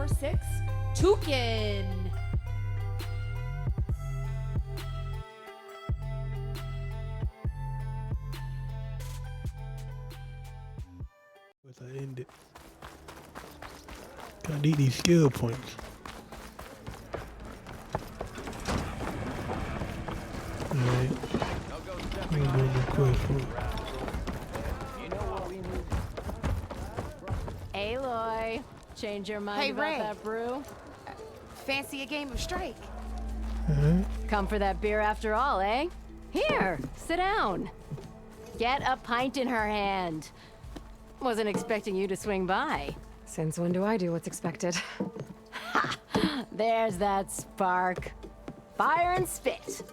6, Toucan. But I end it. I need these skill points. Alright. I'm doing the quest for Aloy, change your mind Hey, about Ray. that brew? Fancy a game of strike? Come for that beer after all, eh? Here, sit down. Get a pint in her hand. Wasn't expecting you to swing by. Since when do I do what's expected? There's that spark. Fire and spit.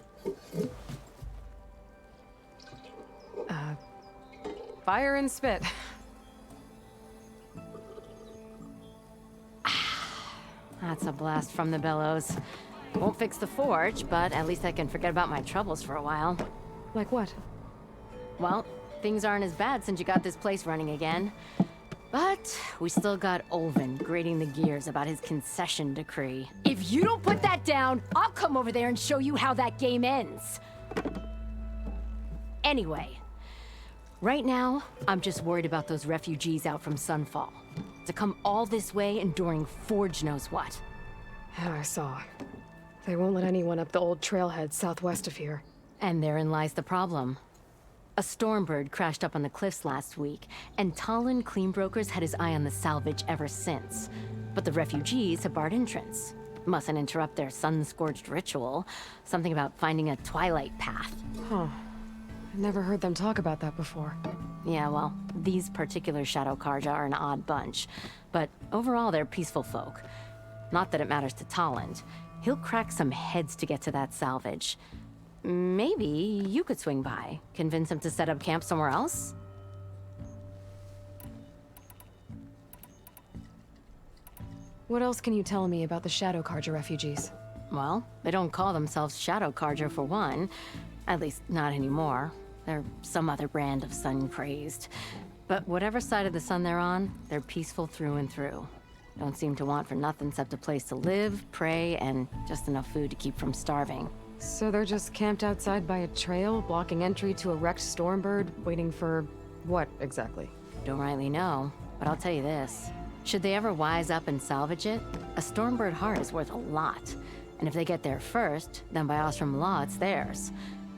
Fire and spit. That's a blast from the bellows. Won't fix the forge, but at least I can forget about my troubles for a while. Like what? Well, things aren't as bad since you got this place running again. But we still got Olvin grating the gears about his concession decree. If you don't put that down, I'll come over there and show you how that game ends. Anyway, right now, I'm just worried about those refugees out from Sunfall. To come all this way enduring Forge knows what. Yeah, I saw. They won't let anyone up the old trailhead southwest of here. And therein lies the problem. A Stormbird crashed up on the cliffs last week, and Talon Cleanbrokers had his eye on the salvage ever since. But the refugees have barred entrance. Mustn't interrupt their sun-scorched ritual. Something about finding a twilight path. Huh. I've never heard them talk about that before. Yeah, well, these particular Shadow Karja are an odd bunch. But overall, they're peaceful folk. Not that it matters to Talon. He'll crack some heads to get to that salvage. Maybe you could swing by, convince him to set up camp somewhere else? What else can you tell me about the Shadow Karja refugees? Well, they don't call themselves Shadow Karja for one. At least, not anymore. They're some other brand of sun-crazed. But whatever side of the sun they're on, they're peaceful through and through. Don't seem to want for nothing except a place to live, pray, and just enough food to keep from starving. So they're just camped outside by a trail, blocking entry to a wrecked Stormbird, waiting for what exactly? Don't rightly know, but I'll tell you this. Should they ever wise up and salvage it, a Stormbird heart is worth a lot. And if they get there first, then by Ostrom law, it's theirs.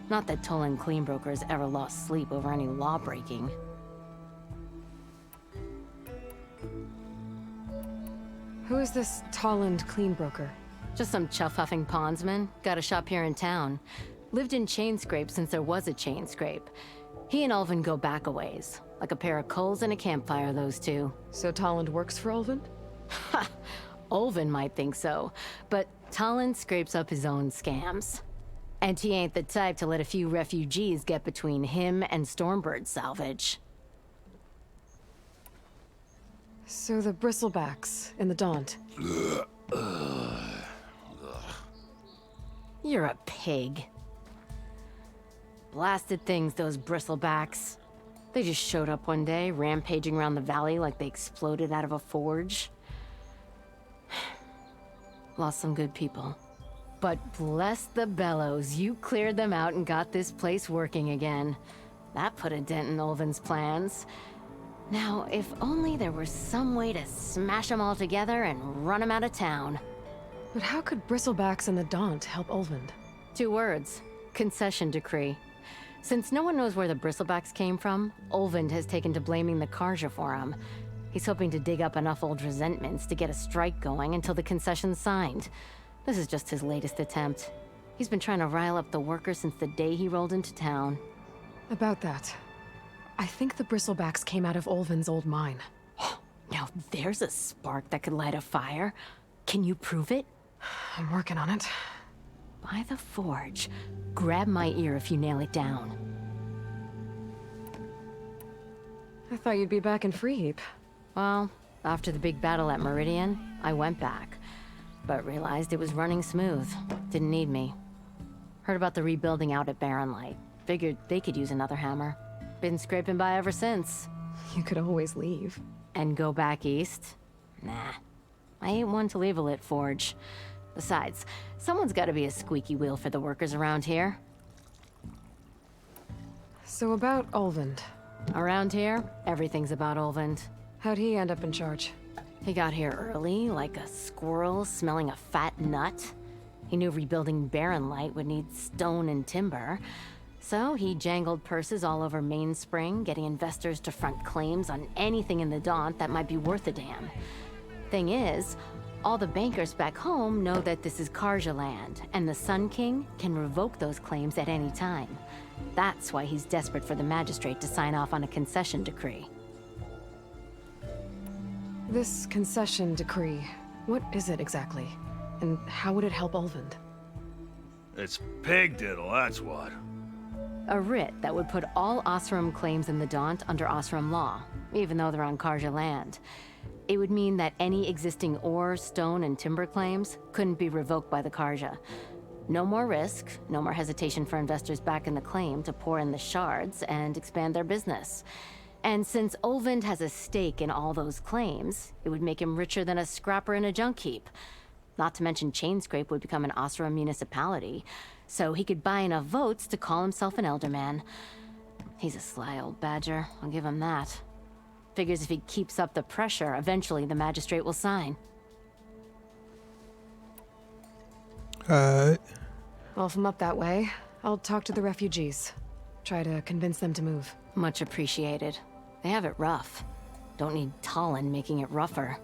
Not that Tolan Cleanbrokers ever lost sleep over any law-breaking. Who is this Tolland Cleanbroker? Just some chuff-huffing pondsman. Got a shop here in town. Lived in Chainscrape since there was a Chainscrape. He and Ulvin go back a ways. Like a pair of coals and a campfire, those two. So Tolland works for Ulvin? Ha! Ulvin might think so, but Talon scrapes up his own scams. And he ain't the type to let a few refugees get between him and Stormbird salvage. So the bristlebacks in the Daunt. You're a pig. Blasted things, those bristlebacks. They just showed up one day, rampaging around the valley like they exploded out of a forge. Lost some good people. But bless the bellows, you cleared them out and got this place working again. That put a dent in Ulvin's plans. Now, if only there was some way to smash them all together and run them out of town. But how could bristlebacks and the Daunt help Ulvin? 2 words. Concession decree. Since no one knows where the bristlebacks came from, Ulvin has taken to blaming the Karja for them. He's hoping to dig up enough old resentments to get a strike going until the concession's signed. This is just his latest attempt. He's been trying to rile up the workers since the day he rolled into town. About that, I think the bristlebacks came out of Ulvin's old mine. Now there's a spark that could light a fire. Can you prove it? I'm working on it. By the forge. Grab my ear if you nail it down. I thought you'd be back in Freeheap. Well, after the big battle at Meridian, I went back. But realized it was running smooth. Didn't need me. Heard about the rebuilding out at Barren Light. Figured they could use another hammer. Been scraping by ever since. You could always leave. And go back east? Nah. I ain't one to leave a lit forge. Besides, someone's gotta be a squeaky wheel for the workers around here. So about Olvind. Around here, everything's about Olvind. How'd he end up in charge? He got here early, like a squirrel smelling a fat nut. He knew rebuilding Barren Light would need stone and timber. So he jangled purses all over Mainspring, getting investors to front claims on anything in the Daunt that might be worth a damn. Thing is, all the bankers back home know that this is Karja land, and the Sun King can revoke those claims at any time. That's why he's desperate for the magistrate to sign off on a concession decree. This concession decree, what is it exactly? And how would it help Olvind? It's pig diddle, that's what. A writ that would put all Osram claims in the Daunt under Osram law, even though they're on Karja land. It would mean that any existing ore, stone, and timber claims couldn't be revoked by the Karja. No more risk, no more hesitation for investors back in the claim to pour in the shards and expand their business. And since Olvind has a stake in all those claims, it would make him richer than a scrapper in a junk heap. Not to mention Chainscrape would become an Osram municipality, so he could buy enough votes to call himself an elderman. He's a sly old badger, I'll give him that. Figures if he keeps up the pressure, eventually the magistrate will sign. Alright. Well, if I'm up that way, I'll talk to the refugees. Try to convince them to move. Much appreciated. They have it rough. Don't need Talon making it rougher.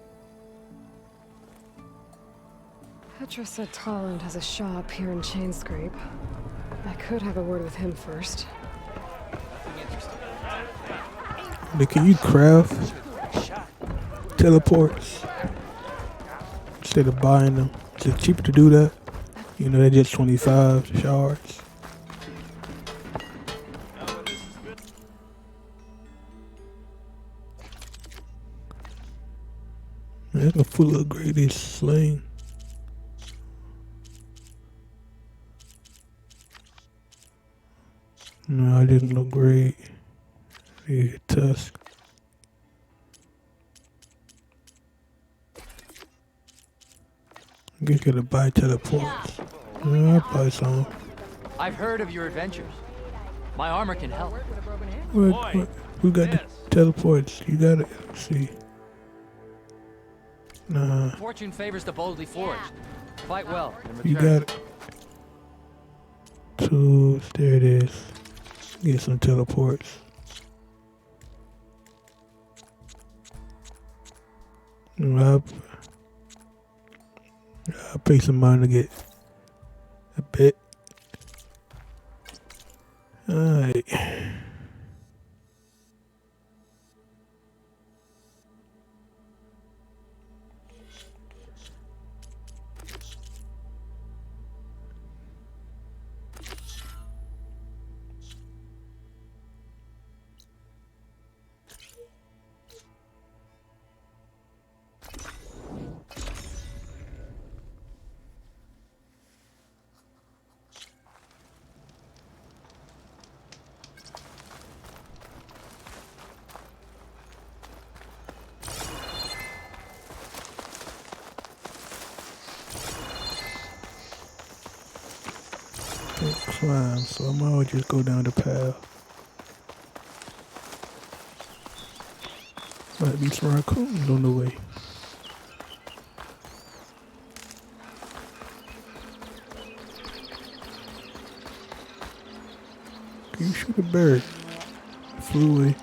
Petra said Talland has a shop here in Chainscrape. I could have a word with him first. Can you craft teleports instead of buying them? Is it cheaper to do that? You know, they're just 25 shards. Man, that's a full upgrade this sling. No, I didn't look great. Yeah, tusk. I guess you gotta buy teleports. Yeah, I'll buy some. I've heard of your adventures. My armor can help. What? Who got the teleports? You got it. Let's see. Nah, Fortune favors the boldly forged. Fight well. in you return. got it. Tools, there it is. Get some teleports. I'll pay some money to get a bit. Alright. Climb, so I might as well just go down the path. Might be some raccoons on the way. Can you shoot a bird? It flew away.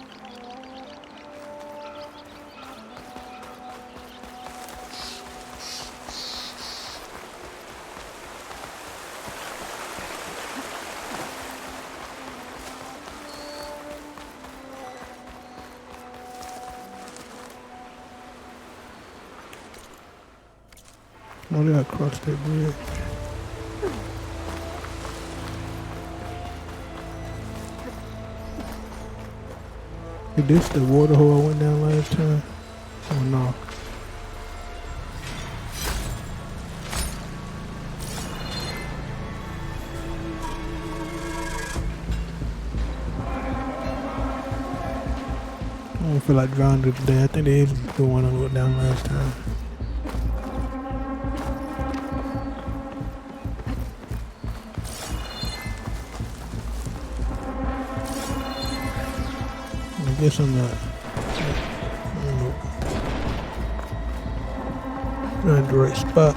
I gotta cross that bridge. Is this the water hole I went down last time? Oh no. I don't feel like drowning today. I think there is the one I went down last time. Guess I'm not. Not in the right spot.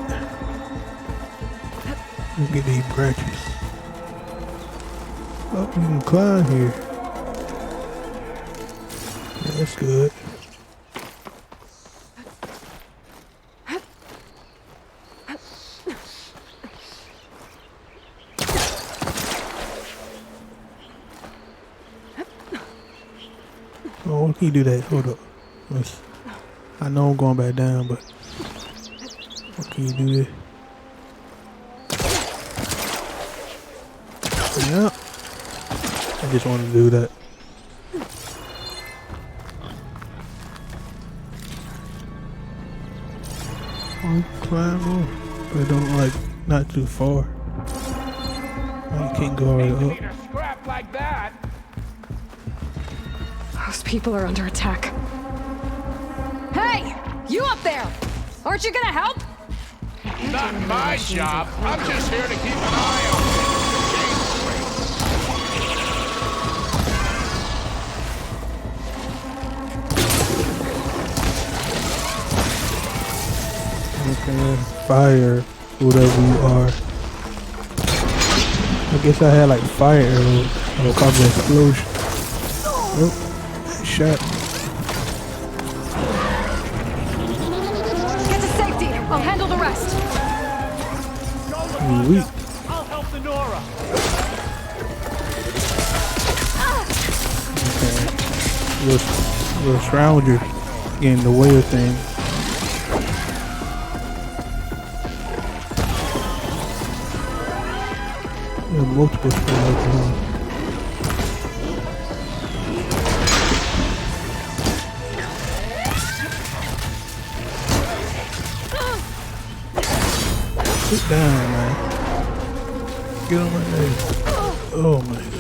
Let's get these branches. Oh, you can climb here. Yeah, that's good. Oh, why can't you do that? Hold up. I know I'm going back down, but why can't you do this? Yeah. I just want to do that. Oh, climb on. But don't like not too far. Oh, you can't go right up. Scrap like that. Those people are under attack. Hey! You up there! Aren't you gonna help? Not my job. I'm just here to keep an eye on things. Okay, fire, whatever you are. I guess I had like fire arrows. I'll cause an explosion. Oh, shot. Get to safety! I'll handle the rest! I'm weak. I'll help the Nora. Little scrounger getting in the way of things. There are multiple scroungers. Sit down, man. Get on my leg. Oh my god.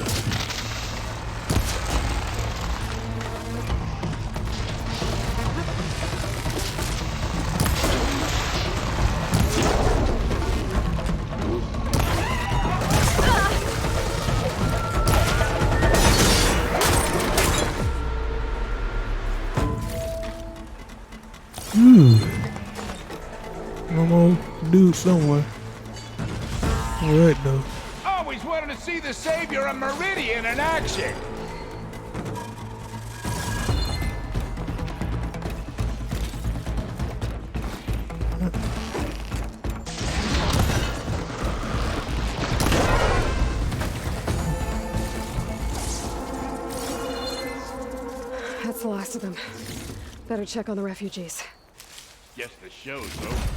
I'm gonna do somewhere. Alright though. Always wanted to see the savior of Meridian in action. That's the last of them. Better check on the refugees. Guess the show's over.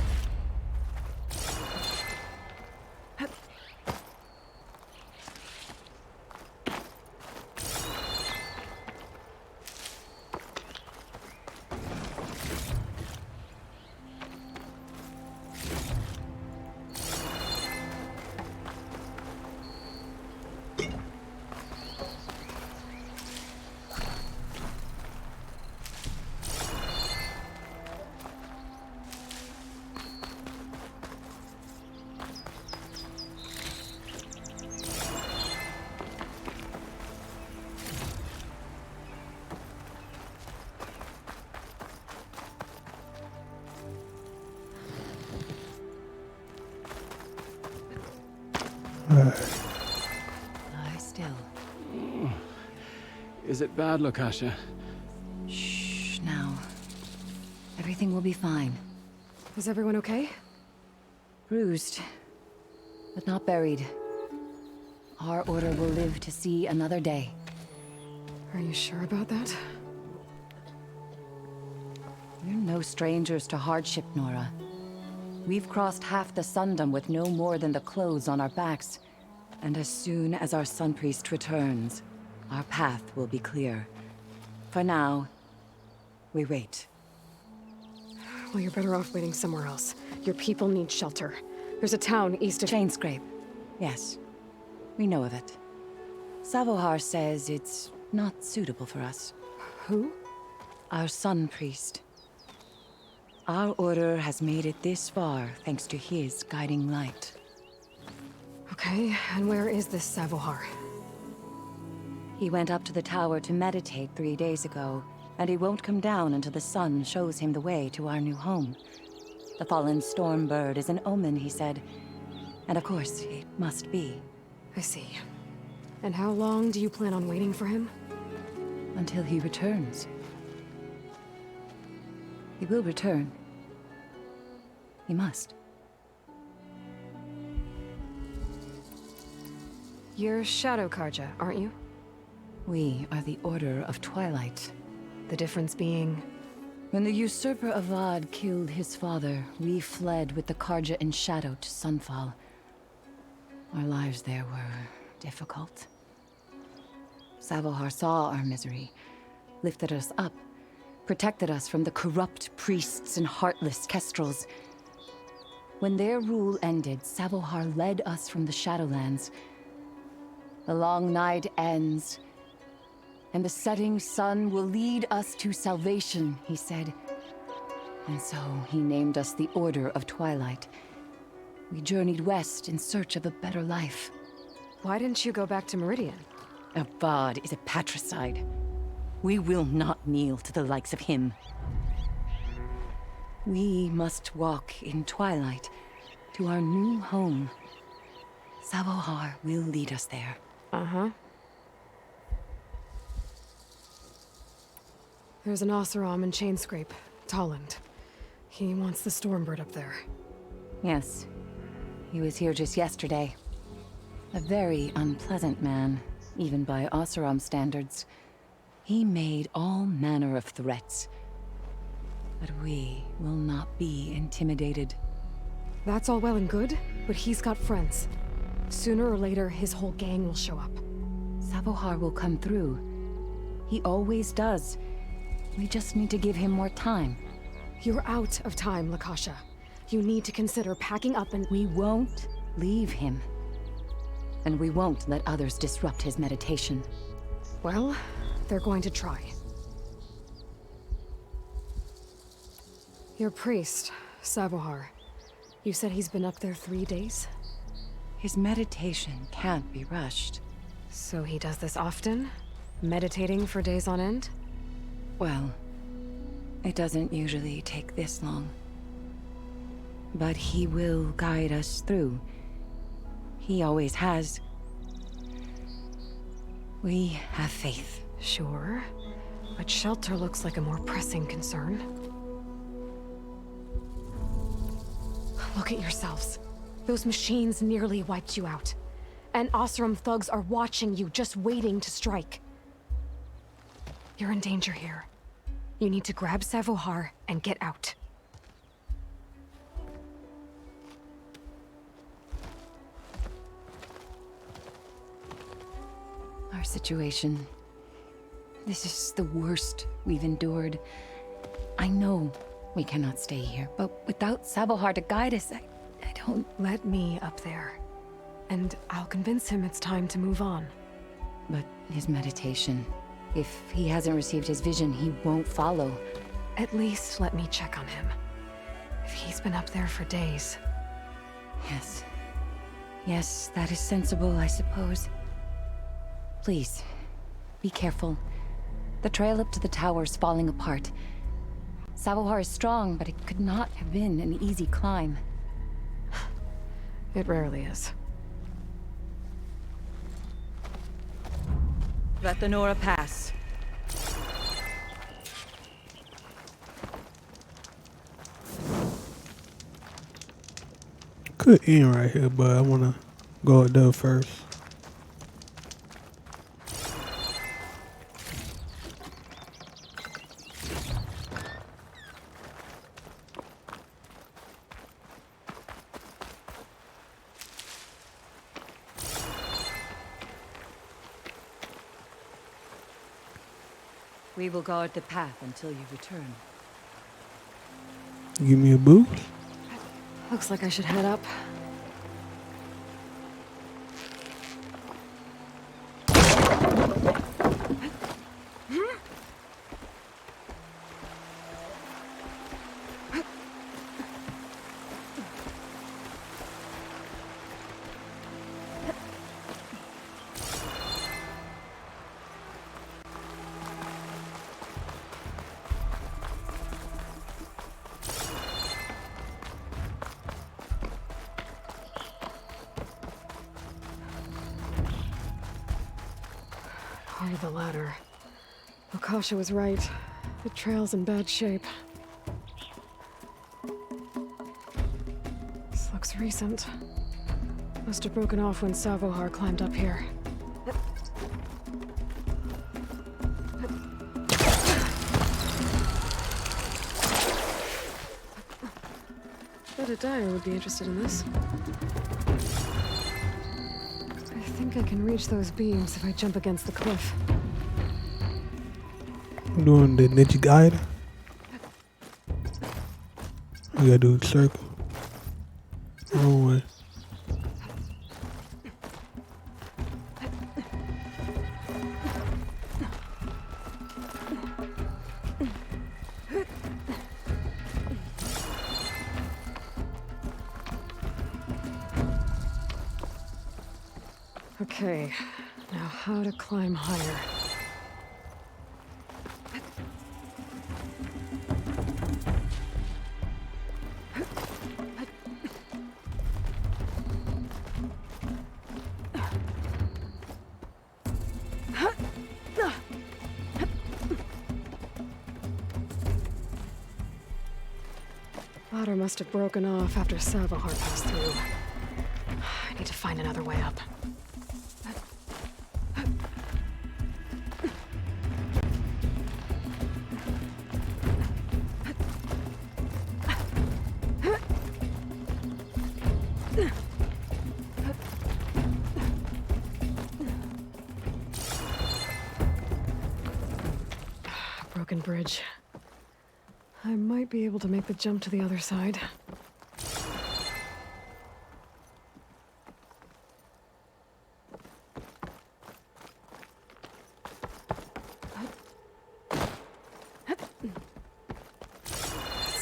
Lie still. Is it bad, Lokasha? Shh, now. Everything will be fine. Is everyone okay? Bruised, but not buried. Our order will live to see another day. Are you sure about that? We're no strangers to hardship, Nora. We've crossed half the Sundom with no more than the clothes on our backs. And as soon as our Sun Priest returns, our path will be clear. For now, we wait. Well, you're better off waiting somewhere else. Your people need shelter. There's a town east of... Chainscrape. Yes, we know of it. Savohar says it's not suitable for us. Who? Our Sun Priest. Our order has made it this far thanks to his guiding light. Okay, and where is this Savohar? He went up to the tower to meditate 3 days ago, and he won't come down until the sun shows him the way to our new home. The fallen storm bird is an omen, he said. And of course, it must be. I see. And how long do you plan on waiting for him? Until he returns. He will return. He must. You're Shadow Karja, aren't you? We are the Order of Twilight. The difference being... When the usurper Avad killed his father, we fled with the Karja in shadow to Sunfall. Our lives there were difficult. Savohar saw our misery, lifted us up, protected us from the corrupt priests and heartless kestrels. When their rule ended, Savohar led us from the Shadowlands. The long night ends, and the setting sun will lead us to salvation, he said. And so he named us the Order of Twilight. We journeyed west in search of a better life. Why didn't you go back to Meridian? Avad is a patricide. We will not kneel to the likes of him. We must walk in twilight to our new home. Savohar will lead us there. Uh-huh. There's an Oseram in Chainscrape, Tolland. He wants the Stormbird up there. Yes. He was here just yesterday. A very unpleasant man, even by Oseram standards. He made all manner of threats. But we will not be intimidated. That's all well and good, but he's got friends. Sooner or later, his whole gang will show up. Savohar will come through. He always does. We just need to give him more time. You're out of time, Lakasha. You need to consider packing up and... We won't leave him. And we won't let others disrupt his meditation. Well, they're going to try. Your priest, Savohar. You said he's been up there 3 days? His meditation can't be rushed. So he does this often? Meditating for days on end? Well, it doesn't usually take this long. But he will guide us through. He always has. We have faith. Sure, but shelter looks like a more pressing concern. Look at yourselves. Those machines nearly wiped you out. And Oseram thugs are watching you, just waiting to strike. You're in danger here. You need to grab Savohar and get out. Our situation. This is the worst we've endured. I know we cannot stay here, but without Savohar to guide us, I don't... Let me up there. And I'll convince him it's time to move on. But his meditation... If he hasn't received his vision, he won't follow. At least let me check on him. If he's been up there for days. Yes. Yes, that is sensible, I suppose. Please, be careful. The trail up to the tower's falling apart. Savohar is strong, but it could not have been an easy climb. It rarely is. Let the Nora pass. Could end right here, but I want to go up there first. We will guard the path until you return. Give me a boost. Looks like I should head up. Maybe the latter. Okasha was right. The trail's in bad shape. This looks recent. Must have broken off when Savohar climbed up here. Bet a dyer would be interested in this. I think I can reach those beams if I jump against the cliff. I'm doing the ninja guide. I gotta do the circle. Wrong way. Okay, now how to climb higher. Ladder must have broken off after Savohar passed through. I need to find another way up. Broken bridge. I might be able to make the jump to the other side. That's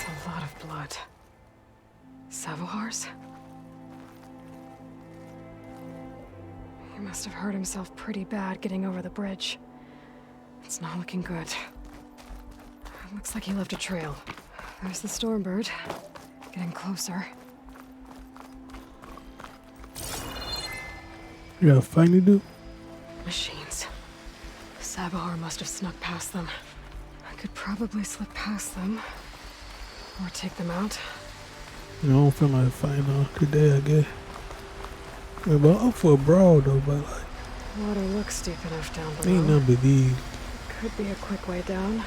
a lot of blood. Savohar's? He must have hurt himself pretty bad getting over the bridge. It's not looking good. Looks like he left a trail. There's the Stormbird. Getting closer. You got a fight to do? Machines. Savohar must have snuck past them. I could probably slip past them. Or take them out. I don't feel like fighting on today, I guess. Yeah, but I'm up for a brawl though, but like... Water looks deep enough down below. Ain't nothing but these. Could be a quick way down.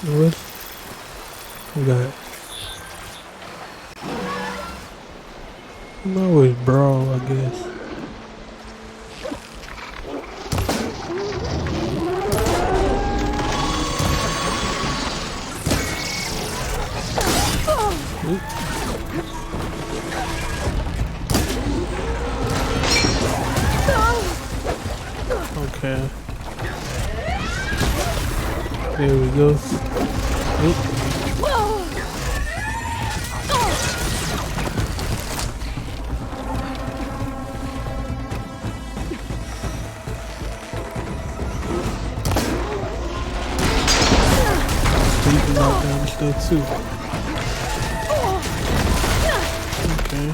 You know what? We got... I'm always brawl, I guess. Okay. There we go. Oop. You can knock down stuff too. Okay.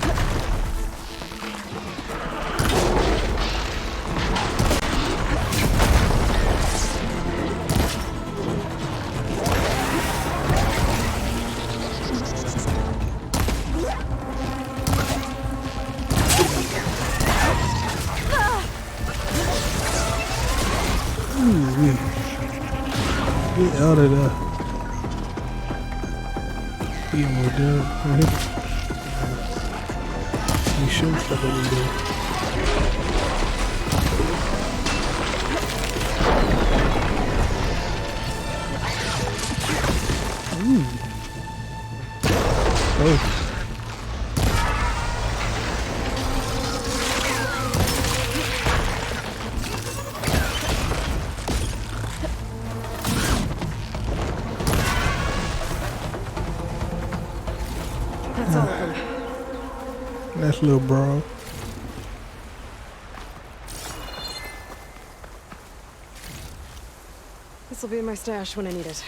Get out of there. Be more down. Right? You should stop over there. Ooh. Oh. That's all of them. Nice little brawl. This'll be in my stash when I need it.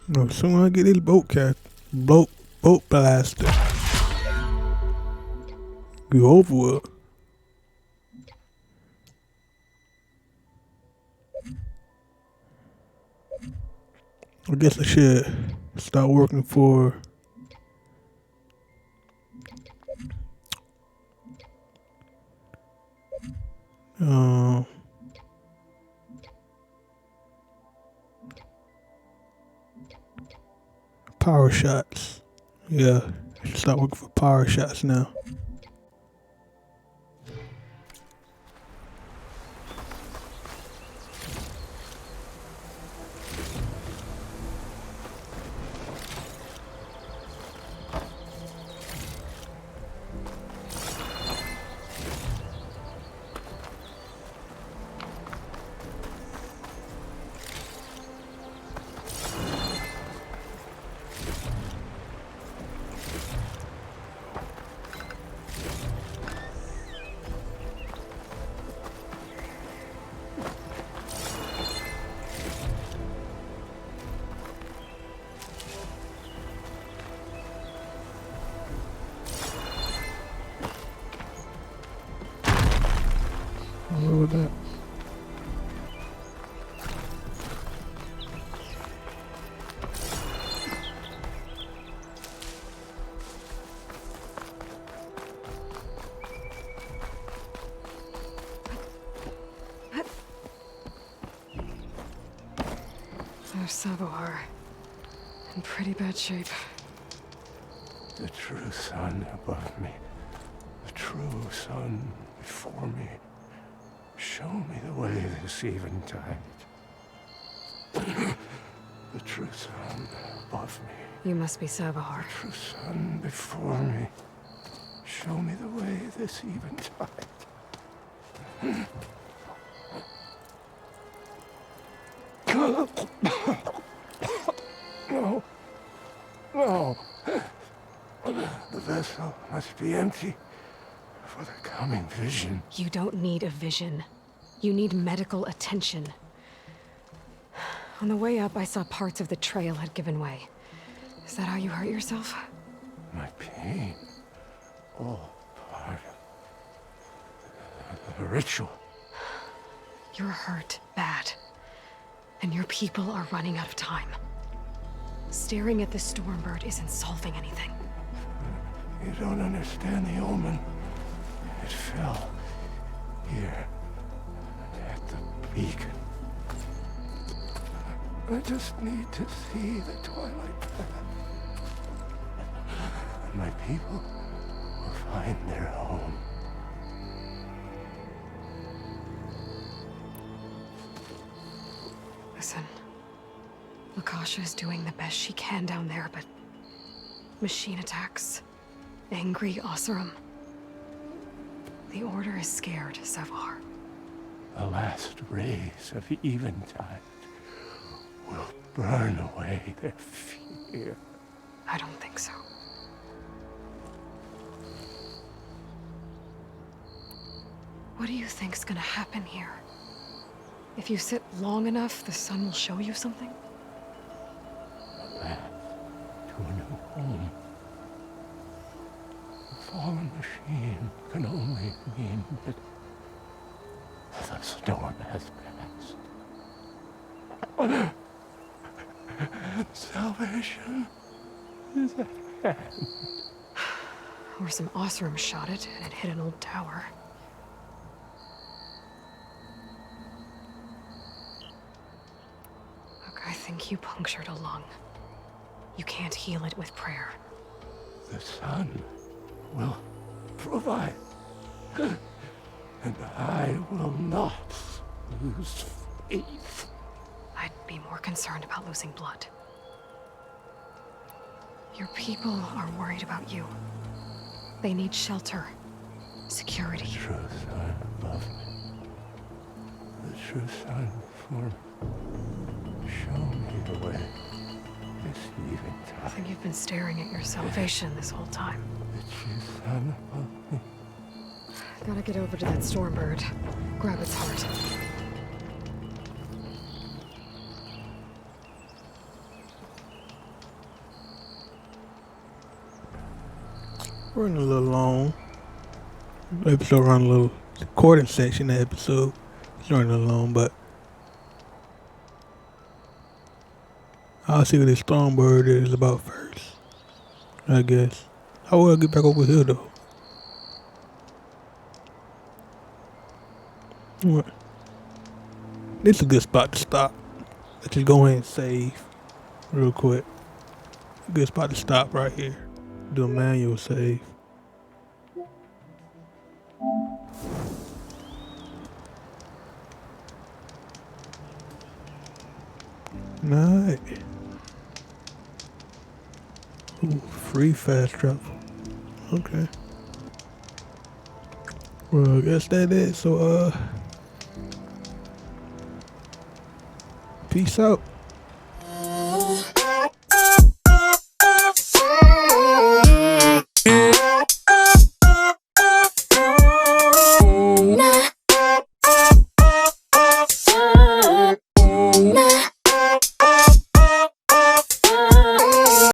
No, soon I get this boat blasted. You over with. I guess I should start working for power shots. Yeah, I should start working for power shots now. What was that? There's Sabohar. In pretty bad shape. The true sun above me. The true sun before me. Show me the way this eventide. The true sun above me. You must be Sabohar. The true sun before me. Show me the way this eventide. No. No. The vessel must be empty for the coming vision. You don't need a vision. You need medical attention. On the way up, I saw parts of the trail had given way. Is that how you hurt yourself? My pain. All part of the ritual. You're hurt bad. And your people are running out of time. Staring at the Stormbird isn't solving anything. You don't understand the omen. It fell here at the beacon. I just need to see the twilight path. And my people will find their home. Listen, Lakasha is doing the best she can down there, but machine attacks, angry Oseram. The Order is scared, Savar. The last rays of eventide will burn away their fear. I don't think so. What do you think's gonna happen here? If you sit long enough, the sun will show you something? A path to a new home. The fallen machine can only mean that the storm has passed. Salvation is at hand. Or some Oseram shot it, and it hit an old tower. Look, I think you punctured a lung. You can't heal it with prayer. The sun will provide. And I will not lose faith. I'd be more concerned about losing blood. Your people are worried about you. They need shelter, security. The true sun above me. The true sun before me. Show me the way this eventide. think you've been staring at your salvation this whole time. The true son above me. Gotta get over to that storm bird. Grab its heart. Running a little long. Episode running a little. The recording section of the episode is running along, but I'll see what this storm bird is about first. I guess. How will I get back over here though? What? This is a good spot to stop. Let's just go ahead and save real quick. Good spot to stop right here. Do a manual save. Nice. Ooh, free fast travel. Okay. Well, I guess that is. So, peace out.